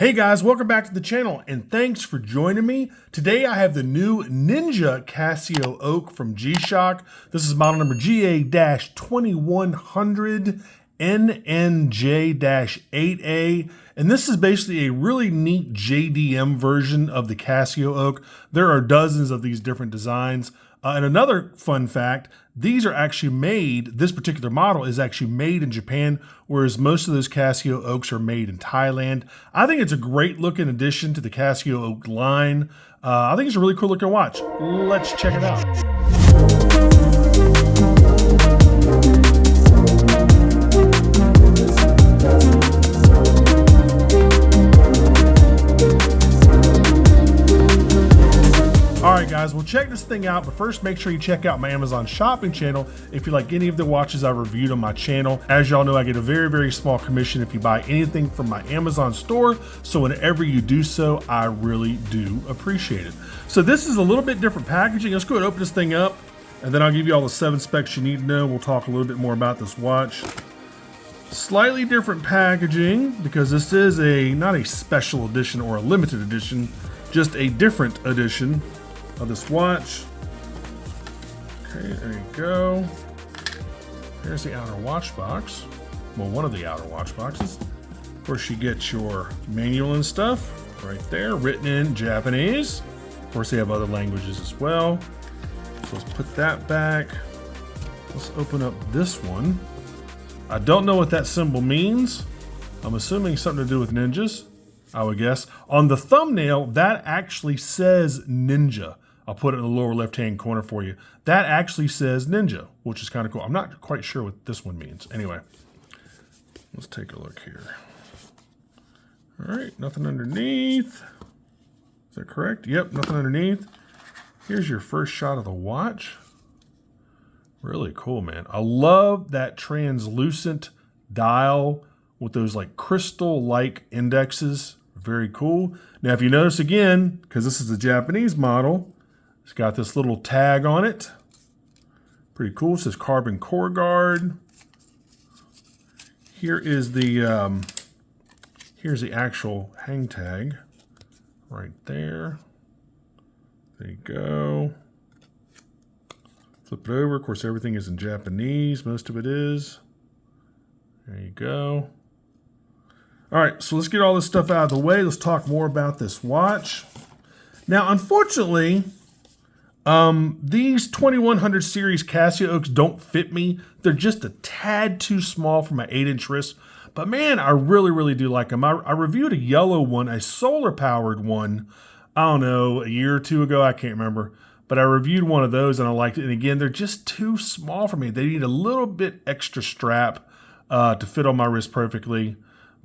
Hey guys, welcome back to the channel and thanks for joining me. Today I have the new Ninja CasioOak from G-Shock. This is model number GA-2100NNJ-8A, and this is basically a really neat JDM version of the CasioOak. There are dozens of these different designs. And another fun fact, these are actually made, this particular model is actually made in Japan, whereas most of those CasioOaks are made in Thailand. I think it's a great looking addition to the CasioOak line. I think it's a really cool looking watch. Let's check it out. Alright guys, we'll check this thing out, but first make sure you check out my Amazon shopping channel if you like any of the watches I've reviewed on my channel. As y'all know, I get a very small commission if you buy anything from my Amazon store, so whenever you do so, I really do appreciate it. So this is a little bit different packaging. Let's go ahead and open this thing up, and then I'll give you all the 7 specs you need to know. We'll talk a little bit more about this watch. Slightly different packaging, because this is not a special edition or a limited edition, just a different edition of this watch. Okay, there you go. Here's the outer watch box. Well, one of the outer watch boxes. Of course, you get your manual and stuff right there, written in Japanese. Of course, they have other languages as well. So let's put that back. Let's open up this one. I don't know what that symbol means. I'm assuming something to do with ninjas, I would guess. On the thumbnail, that actually says Ninja. I'll put it in the lower left-hand corner for you. That actually says Ninja, which is kind of cool. I'm not quite sure what this one means. Anyway, let's take a look here. All right, nothing underneath. Is that correct? Yep, nothing underneath. Here's your first shot of the watch. Really cool, man. I love that translucent dial with those like crystal-like indexes. Very cool. Now, if you notice again, because this is a Japanese model, it's got this little tag on it. Pretty cool. It says carbon core guard. Here is the here's the actual hang tag right there. There you go. Flip it over. Of course, everything is in Japanese. Most of it is. There you go. All right, so let's get all this stuff out of the way. Let's talk more about this watch. Now, unfortunately, these 2100 series CasioOaks don't fit me. They're just a tad too small for my 8-inch wrist. But man, I really do like them. I reviewed a yellow one, a solar powered one, I don't know, a year or two ago. I can't remember. But I reviewed one of those and I liked it. And again, they're just too small for me. They need a little bit extra strap to fit on my wrist perfectly.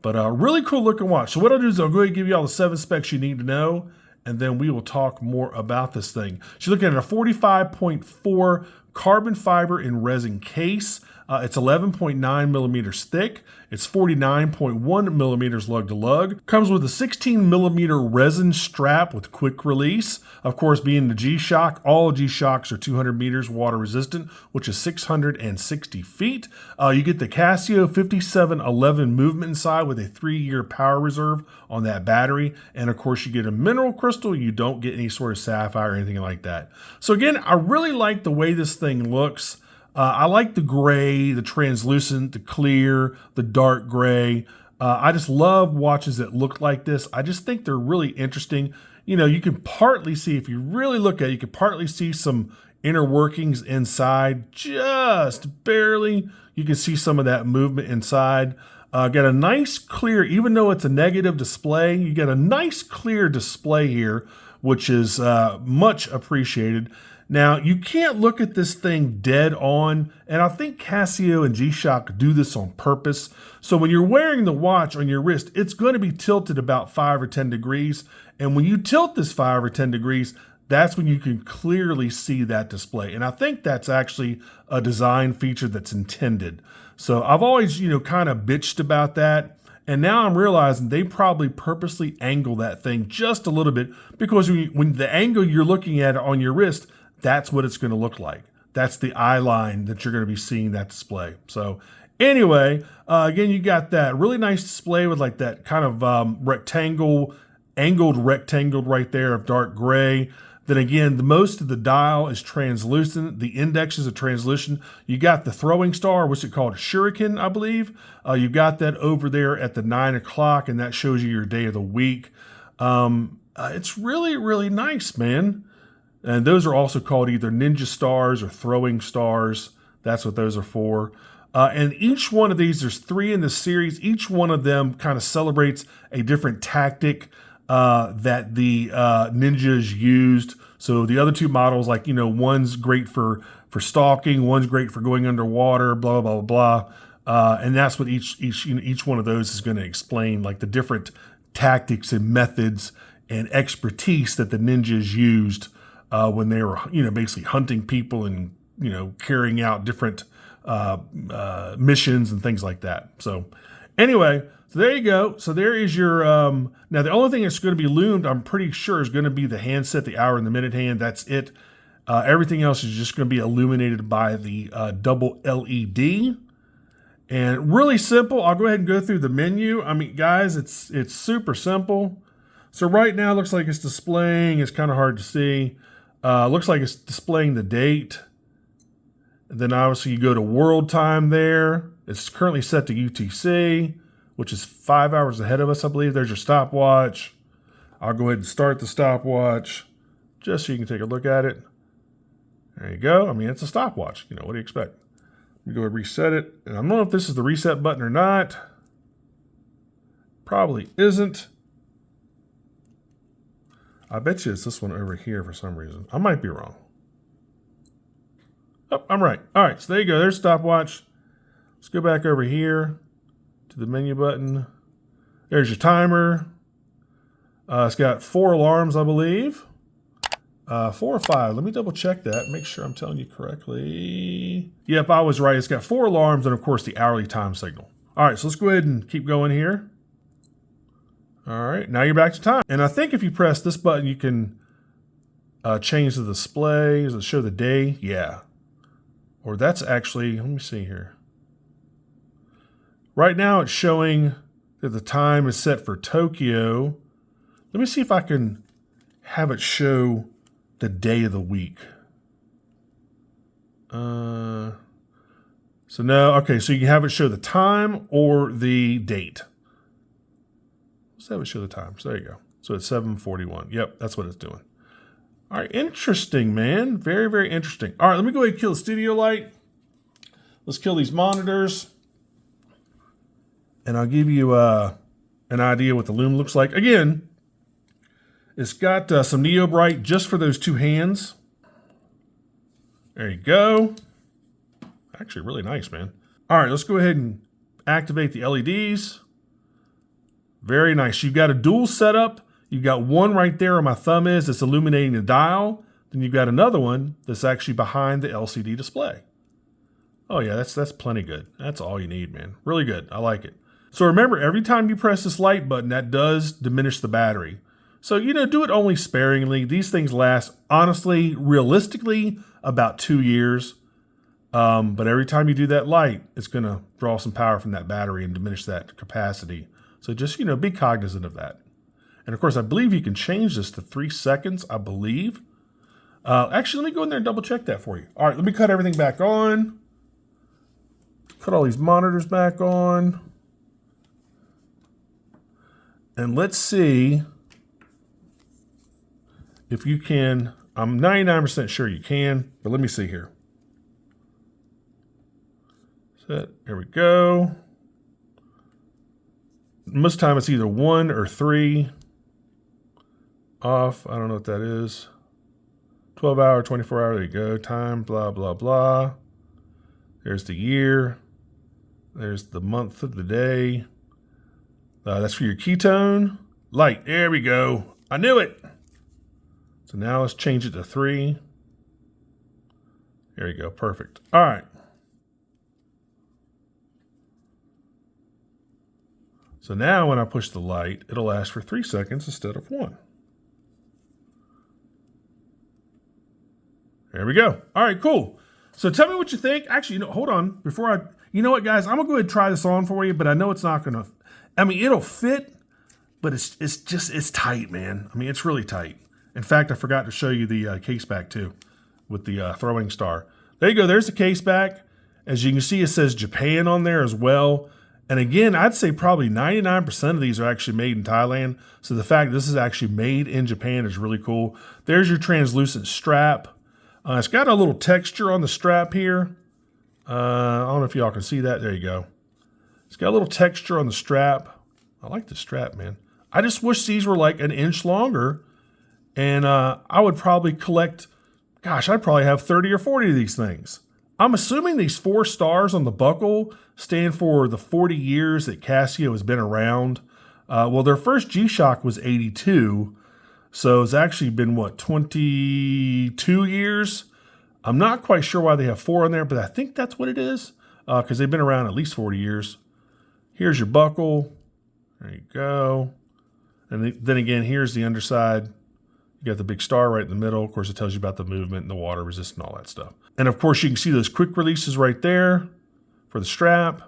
But a really cool looking watch. So what I'll do is I'll go ahead and give you all the 7 specs you need to know, and then we will talk more about this thing. So you're looking at a 45.4 carbon fiber and resin case. It's 11.9 millimeters thick. It's 49.1 millimeters lug to lug. Comes with a 16 millimeter resin strap with quick release. Of course, being the G-Shock, all G-Shocks are 200 meters water resistant, which is 660 feet. You get the Casio 5711 movement inside with a 3-year power reserve on that battery. And of course, you get a mineral crystal. You don't get any sort of sapphire or anything like that. So again, I really like the way this thing looks. I like the gray, the translucent, the clear, the dark gray. I just love watches that look like this. I just think they're really interesting. You know, you can partly see, if you really look at it, you can partly see some inner workings inside, just barely. You can see some of that movement inside. Got a nice clear, even though it's a negative display, you get a nice clear display here, which is much appreciated. Now, you can't look at this thing dead on, and I think Casio and G-Shock do this on purpose. So when you're wearing the watch on your wrist, it's going to be tilted about 5 or 10 degrees. And when you tilt this 5 or 10 degrees, that's when you can clearly see that display. And I think that's actually a design feature that's intended. So I've always, kind of bitched about that. And now I'm realizing they probably purposely angle that thing just a little bit, because when the angle you're looking at it on your wrist, that's what it's going to look like. That's the eye line that you're going to be seeing that display. So Anyway, again, you got that really nice display with like that kind of angled rectangle right there of dark gray. Then again, most of the dial is translucent. The indexes are translucent. You got the throwing star, what's it called? Shuriken, I believe. You got that over there at the 9 o'clock, and that shows you your day of the week. It's really, really nice, man. And those are also called either ninja stars or throwing stars. That's what those are for. And each one of these, there's 3 in the series. Each one of them kind of celebrates a different tactic that the ninjas used. So the other 2 models, like, one's great for stalking, one's great for going underwater, blah, blah, blah, blah. And that's what each one of those is going to explain, like the different tactics and methods and expertise that the ninjas used when they were, basically hunting people and, carrying out different missions and things like that. So anyway, so there you go. So there is your, now the only thing that's going to be loomed, I'm pretty sure, is going to be the handset, the hour and the minute hand. That's it. Everything else is just going to be illuminated by the double LED. And really simple. I'll go ahead and go through the menu. I mean, guys, it's super simple. So right now it looks like it's displaying. It's kind of hard to see. Looks like it's displaying the date. And then obviously you go to world time there. It's currently set to UTC, which is 5 hours ahead of us, I believe. There's your stopwatch. I'll go ahead and start the stopwatch just so you can take a look at it. There you go. I mean, it's a stopwatch. What do you expect? Let me go and reset it. And I don't know if this is the reset button or not. Probably isn't. I bet you it's this one over here for some reason. I might be wrong. Oh, I'm right. All right, so there you go. There's stopwatch. Let's go back over here to the menu button. There's your timer. It's got 4 alarms, I believe. 4 or 5. Let me double check that. Make sure I'm telling you correctly. Yep, I was right. It's got 4 alarms and, of course, the hourly time signal. All right, so let's go ahead and keep going here. All right, now you're back to time. And I think if you press this button, you can change the display. Does it show the day? Yeah. Or that's actually, let me see here. Right now it's showing that the time is set for Tokyo. Let me see if I can have it show the day of the week. So no, okay, so you can have it show the time or the date. Let's have it show the time. So there you go. So it's 7:41. Yep, that's what it's doing. All right, interesting, man. Very, very interesting. All right, let me go ahead and kill the studio light. Let's kill these monitors. And I'll give you an idea what the Lume looks like. Again, it's got some Neobrite just for those 2 hands. There you go. Actually, really nice, man. All right, let's go ahead and activate the LEDs. Very nice. You've got a dual setup. You've got one right there where my thumb is that's illuminating the dial. Then you've got another one that's actually behind the LCD display. Oh yeah, that's plenty good. That's all you need, man. Really good. I like it. So remember, every time you press this light button, that does diminish the battery. So, do it only sparingly. These things last, honestly, realistically, about 2 years. But every time you do that light, it's going to draw some power from that battery and diminish that capacity. So just, be cognizant of that. And of course, I believe you can change this to 3 seconds, I believe. Actually, let me go in there and double check that for you. All right, let me cut everything back on. Cut all these monitors back on. And let's see if you can. I'm 99% sure you can, but let me see here. Set, there we go. Most time it's either 1 or 3. Off, I don't know what that is. 12 hour, 24 hour, there you go. Time, blah, blah, blah. There's the year. There's the month of the day. That's for your ketone. Light, there we go. I knew it. So now let's change it to 3. There you go, perfect. All right. So now when I push the light, it'll last for 3 seconds instead of 1. There we go. All right, cool. So tell me what you think. Actually, hold on. Before You know what, guys? I'm gonna go ahead and try this on for you, but I know it's not gonna, I mean, it'll fit, but it's tight, man. I mean, it's really tight. In fact, I forgot to show you the Caseback too, with the throwing star. There you go, there's the Caseback. As you can see, it says Japan on there as well. And again, I'd say probably 99% of these are actually made in Thailand. So the fact this is actually made in Japan is really cool. There's your translucent strap. It's got a little texture on the strap here. I don't know if y'all can see that. There you go. It's got a little texture on the strap. I like the strap, man. I just wish these were like an inch longer. And I would probably collect, gosh, I'd probably have 30 or 40 of these things. I'm assuming these 4 stars on the buckle stand for the 40 years that Casio has been around. Well, their first G-Shock was 82, so it's actually been, what, 22 years? I'm not quite sure why they have 4 on there, but I think that's what it is, because they've been around at least 40 years. Here's your buckle. There you go. And then again, here's the underside. You got the big star right in the middle. Of course, it tells you about the movement and the water resistance and all that stuff. And of course, you can see those quick releases right there for the strap.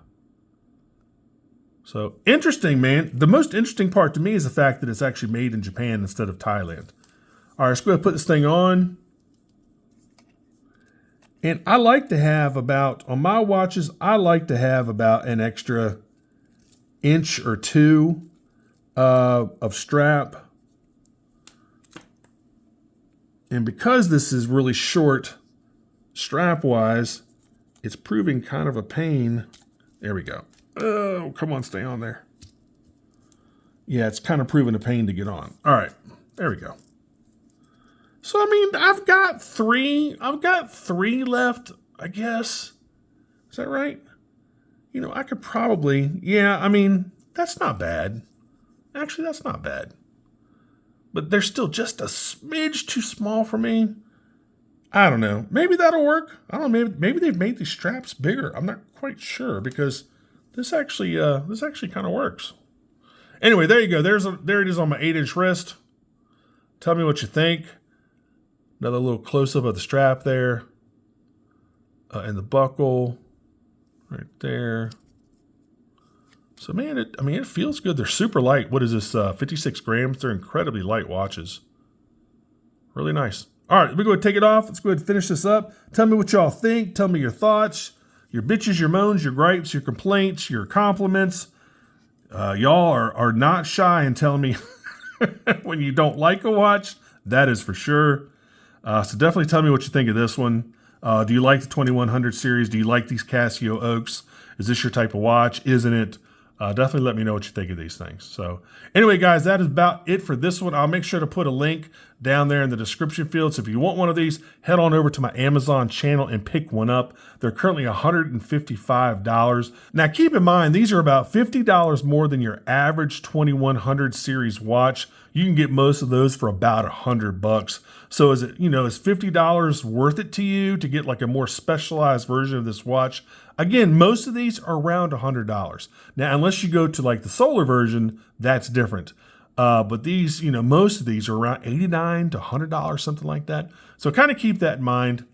So interesting, man. The most interesting part to me is the fact that it's actually made in Japan instead of Thailand. All right, let's go ahead and put this thing on. And I like to have about, on my watches, I like to have about an extra inch or 2 of strap. And because this is really short strap-wise, it's proving kind of a pain. There we go. Oh, come on, stay on there. Yeah, it's kind of proving a pain to get on. All right, there we go. So, I mean, I've got three left, I guess. Is that right? You know, I could probably, yeah, I mean, that's not bad. Actually, that's not bad. But they're still just a smidge too small for me. I don't know. Maybe that'll work. I don't know. Maybe they've made these straps bigger. I'm not quite sure because this actually kind of works. Anyway, there you go. There it is on my 8-inch wrist. Tell me what you think. Another little close-up of the strap there. And the buckle right there. So, man, it feels good. They're super light. What is this, 56 grams? They're incredibly light watches. Really nice. All right, let me go ahead and take it off. Let's go ahead and finish this up. Tell me what y'all think. Tell me your thoughts, your bitches, your moans, your gripes, your complaints, your compliments. Y'all are not shy in telling me when you don't like a watch. That is for sure. So definitely tell me what you think of this one. Do you like the 2100 series? Do you like these CasioOaks? Is this your type of watch? Isn't it? Definitely let me know what you think of these things. So anyway, guys, that is about it for this one. I'll make sure to put a link down there in the description field. So if you want one of these, head on over to my Amazon channel and pick one up. They're currently $155. Now, keep in mind, these are about $50 more than your average 2100 series watch. You can get most of those for about $100. So is it, is $50 worth it to you to get like a more specialized version of this watch? Again, most of these are around $100. Now, unless you go to like the solar version, that's different. But these, most of these are around $89 to $100, something like that. So kind of keep that in mind.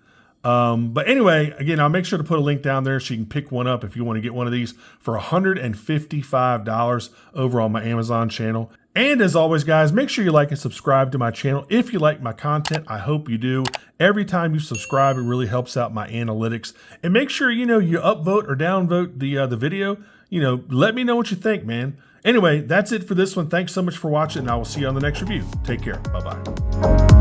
But anyway, again, I'll make sure to put a link down there so you can pick one up if you want to get one of these for $155 over on my Amazon channel. And as always, guys, make sure you like and subscribe to my channel if you like my content. I hope you do. Every time you subscribe, it really helps out my analytics. And make sure, you upvote or downvote the video. Let me know what you think, man. Anyway, that's it for this one. Thanks so much for watching, and I will see you on the next review. Take care. Bye-bye.